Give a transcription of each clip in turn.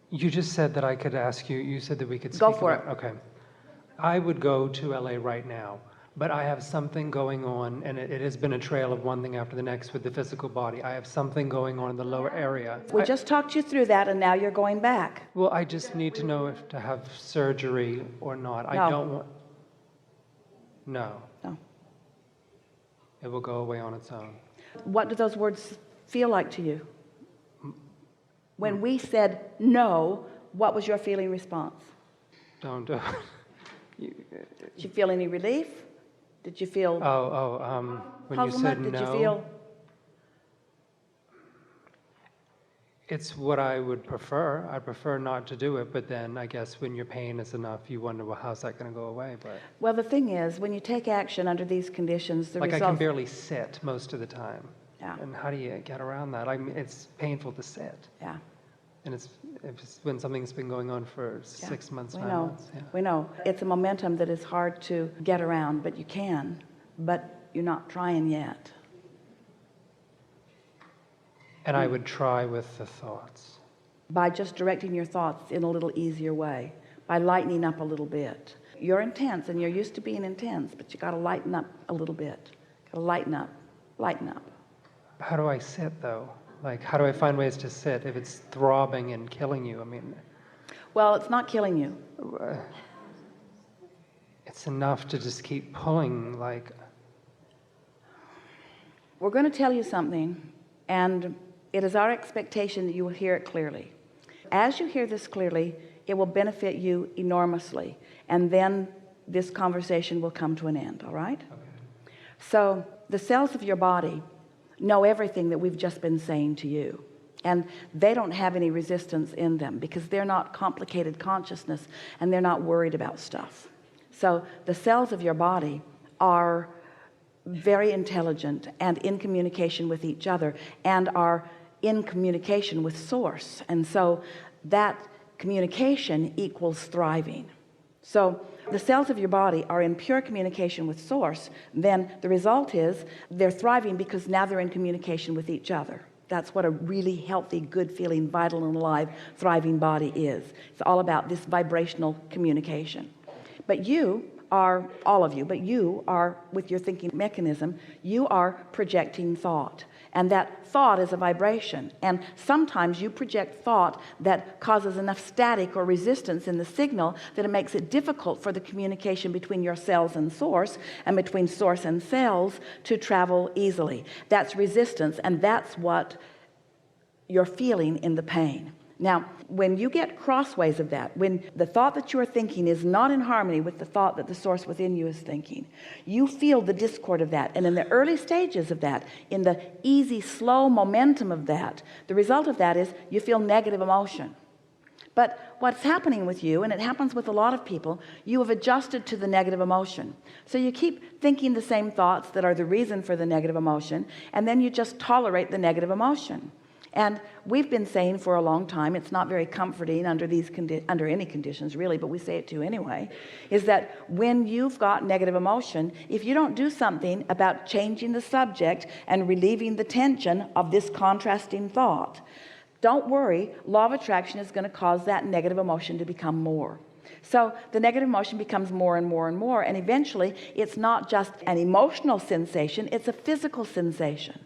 You just said that I could ask you, you said that we could speak Go for about, okay. I would go to LA right now, but I have something going on, and it has been a trail of one thing after the next with the physical body. I have something going on in the lower area. We just talked you through that, and now you're going back. Well, I just need to know if to have surgery or not. No. I don't want... No. No. It will go away on its own. What do those words feel like to you? When we said no, what was your feeling response? Don't do it. Did you feel any relief? Did you feel when you said no, Did you feel? it's what I would prefer. I prefer not to do it, but then I guess when your pain is enough, you wonder, well, how's that going to go away? But Well, the thing is, when you take action under these conditions, the like I results... can barely sit most of the time. Yeah. And how do you get around that? I mean, it's painful to sit. Yeah. And it's when something's been going on for 6 months, We 5 know. months. Yeah. We know. It's a momentum that is hard to get around, but you can. But you're not trying yet. And I would try with the thoughts. By just directing your thoughts in a little easier way, by lightening up a little bit. You're intense, and you're used to being intense, but you got to lighten up a little bit. Got to lighten up. Lighten up. How do I sit, though? Like, how do I find ways to sit if it's throbbing and killing you? I mean... Well, it's not killing you. It's enough to just keep pulling, like... We're going to tell you something, and it is our expectation that you will hear it clearly. As you hear this clearly, it will benefit you enormously, and then this conversation will come to an end, all right? Okay. So the cells of your body know everything that we've just been saying to you, and they don't have any resistance in them because they're not complicated consciousness, and they're not worried about stuff. So the cells of your body are very intelligent and in communication with each other, and are in communication with source, and so that communication equals thriving. So the cells of your body are in pure communication with source, then the result is they're thriving because now they're in communication with each other. That's what a really healthy, good feeling, vital and alive, thriving body is. It's all about this vibrational communication. But you are, all of you, but you are, with your thinking mechanism, you are projecting thought. And that thought is a vibration. And sometimes you project thought that causes enough static or resistance in the signal that it makes it difficult for the communication between your cells and source, and between source and cells, to travel easily. That's resistance, and that's what you're feeling in the pain. Now, when you get crossways of that, when the thought that you're thinking is not in harmony with the thought that the source within you is thinking, you feel the discord of that. And in the early stages of that, in the easy, slow momentum of that, the result of that is you feel negative emotion. But what's happening with you, and it happens with a lot of people, you have adjusted to the negative emotion. So you keep thinking the same thoughts that are the reason for the negative emotion, and then you just tolerate the negative emotion. And we've been saying for a long time, it's not very comforting under any conditions really, but we say it to anyway, is that when you've got negative emotion, if you don't do something about changing the subject and relieving the tension of this contrasting thought, don't worry, law of attraction is going to cause that negative emotion to become more. So the negative emotion becomes more and more and more, and eventually it's not just an emotional sensation, it's a physical sensation.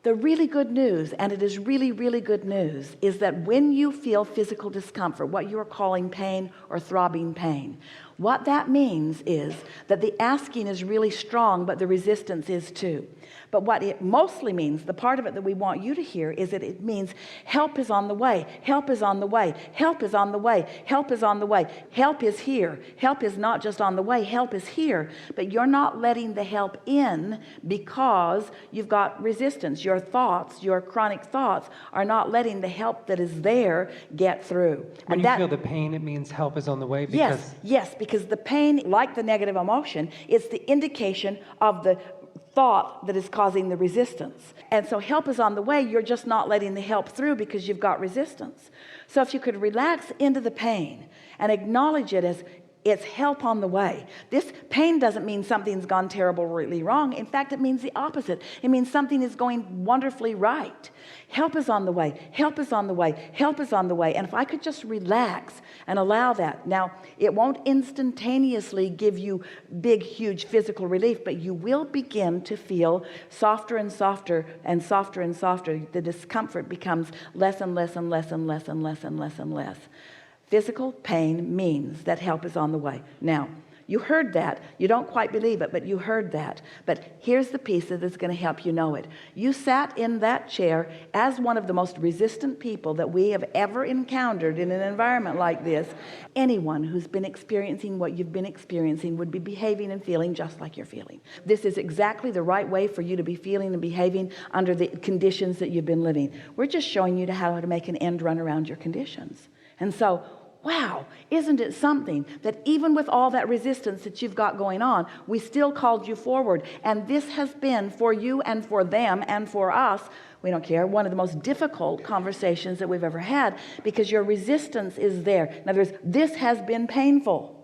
The really good news, and it is really, really good news, is that when you feel physical discomfort, what you are calling pain or throbbing pain, what that means is that the asking is really strong, but the resistance is too. But what it mostly means, the part of it that we want you to hear, is that it means help is on the way, help is on the way, help is on the way, help is on the way, help is here. Help is not just on the way, help is here. But you're not letting the help in because you've got resistance. Your thoughts, your chronic thoughts, are not letting the help that is there get through. When you feel the pain, it means help is on the way? Because Yes, because the pain, like the negative emotion, is the indication of the thought that is causing the resistance. And so help is on the way, you're just not letting the help through because you've got resistance. So if you could relax into the pain and acknowledge it as It's help on the way. This pain doesn't mean something's gone terribly wrong. In fact, it means the opposite. It means something is going wonderfully right. Help is on the way. Help is on the way. Help is on the way. And if I could just relax and allow that. Now, it won't instantaneously give you big, huge physical relief, but you will begin to feel softer and softer and softer and softer. The discomfort becomes less and less and less and less and less and less and less. Physical pain means that help is on the way. Now, you heard that. You don't quite believe it, but you heard that. But here's the piece that is going to help you know it. You sat in that chair as one of the most resistant people that we have ever encountered in an environment like this. Anyone who's been experiencing what you've been experiencing would be behaving and feeling just like you're feeling. This is exactly the right way for you to be feeling and behaving under the conditions that you've been living. We're just showing you how to make an end run around your conditions. And so, wow, isn't it something that even with all that resistance that you've got going on, we still called you forward. And this has been for you and for them and for us, we don't care, one of the most difficult conversations that we've ever had, because your resistance is there. In other words, this has been painful.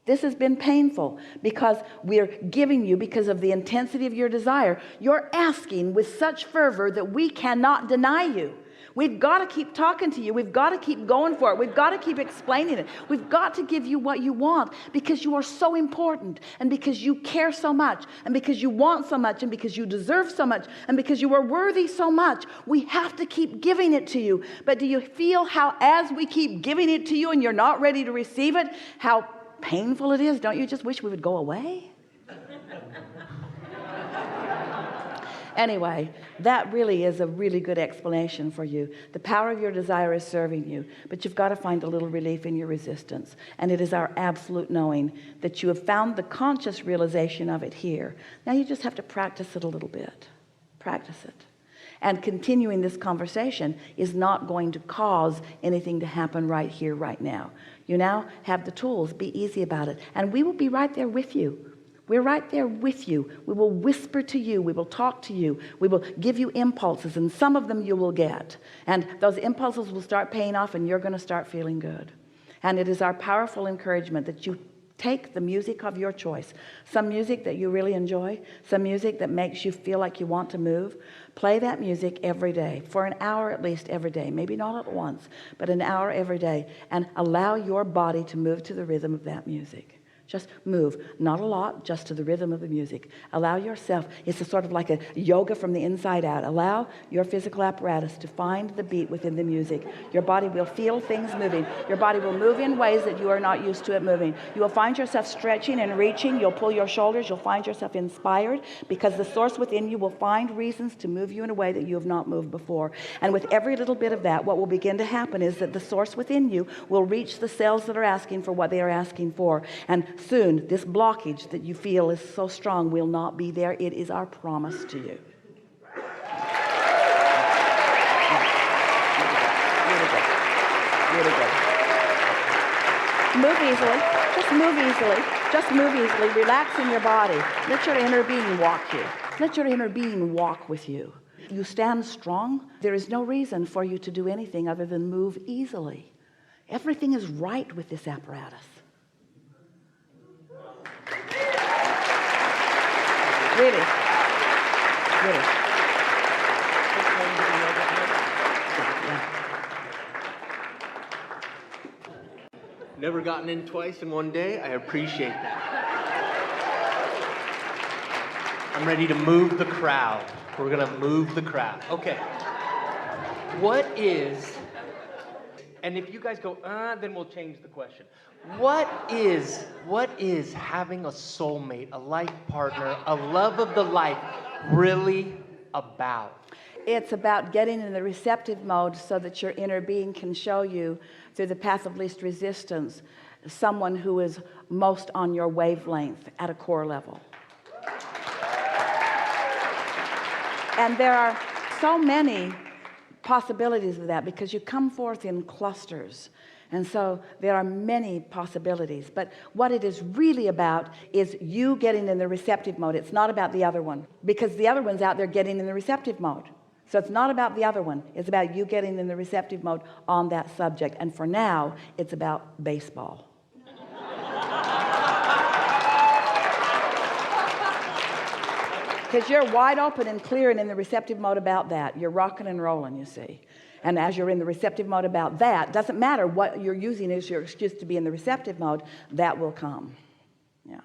This has been painful because we're giving you, because of the intensity of your desire, you're asking with such fervor that we cannot deny you. We've got to keep talking to you. We've got to keep going for it. We've got to keep explaining it. We've got to give you what you want, because you are so important, and because you care so much, and because you want so much, and because you deserve so much, and because you are worthy so much. We have to keep giving it to you. But do you feel how, as we keep giving it to you and you're not ready to receive it, how painful it is? Don't you just wish we would go away? Anyway, that really is a really good explanation for you. The power of your desire is serving you, but you've got to find a little relief in your resistance. And it is our absolute knowing that you have found the conscious realization of it here. Now you just have to practice it a little bit. Practice it. And continuing this conversation is not going to cause anything to happen right here, right now. You now have the tools. Be easy about it. And we will be right there with you. We're right there with you. We will whisper to you. We will talk to you. We will give you impulses, and some of them you will get. And those impulses will start paying off, and you're going to start feeling good. And it is our powerful encouragement that you take the music of your choice. Some music that you really enjoy, some music that makes you feel like you want to move. Play that music every day, for an hour at least every day. Maybe not at once, but an hour every day. And allow your body to move to the rhythm of that music. Just move, not a lot, just to the rhythm of the music. Allow yourself, it's a sort of like a yoga from the inside out. Allow your physical apparatus to find the beat within the music. Your body will feel things moving. Your body will move in ways that you are not used to it moving. You will find yourself stretching and reaching. You'll pull your shoulders. You'll find yourself inspired, because the source within you will find reasons to move you in a way that you have not moved before. And with every little bit of that, what will begin to happen is that the source within you will reach the cells that are asking for what they are asking for. And soon, this blockage that you feel is so strong will not be there. It is our promise to you. Really good. Move easily. Just move easily. Just move easily. Relax in your body. Let your inner being walk you. Let your inner being walk with you. You stand strong. There is no reason for you to do anything other than move easily. Everything is right with this apparatus. Really. Never gotten in twice in one day. I appreciate that. I'm ready to move the crowd. We're gonna move the crowd. Okay. What is, and if you guys go, then we'll change the question. What is having a soulmate, a life partner, a love of the life really about? It's about getting in the receptive mode so that your inner being can show you, through the path of least resistance, someone who is most on your wavelength at a core level. And there are so many possibilities of that, because you come forth in clusters. And so there are many possibilities. But what it is really about is you getting in the receptive mode. It's not about the other one, because the other one's out there getting in the receptive mode. So it's not about the other one. It's about you getting in the receptive mode on that subject. And for now, it's about baseball. Because you're wide open and clear and in the receptive mode about that. You're rocking and rolling, you see. And as you're in the receptive mode about that, doesn't matter what you're using as your excuse to be in the receptive mode, that will come. Yeah.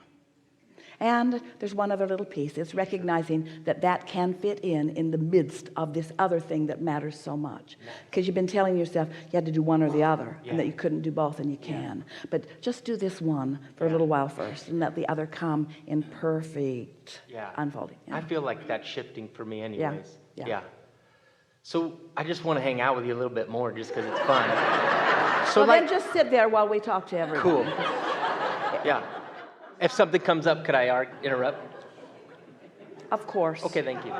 And there's one other little piece. It's recognizing that that can fit in the midst of this other thing that matters so much. Because you've been telling yourself you had to do one or the other, and that you couldn't do both, and you can. But just do this one for a little while first, and let the other come in perfect unfolding. I feel like that's shifting for me anyways. Yeah. So I just want to hang out with you a little bit more just because it's fun. So Well, then just sit there while we talk to everyone. Cool. Yeah. If something comes up, could I interrupt? Of course. Okay, thank you.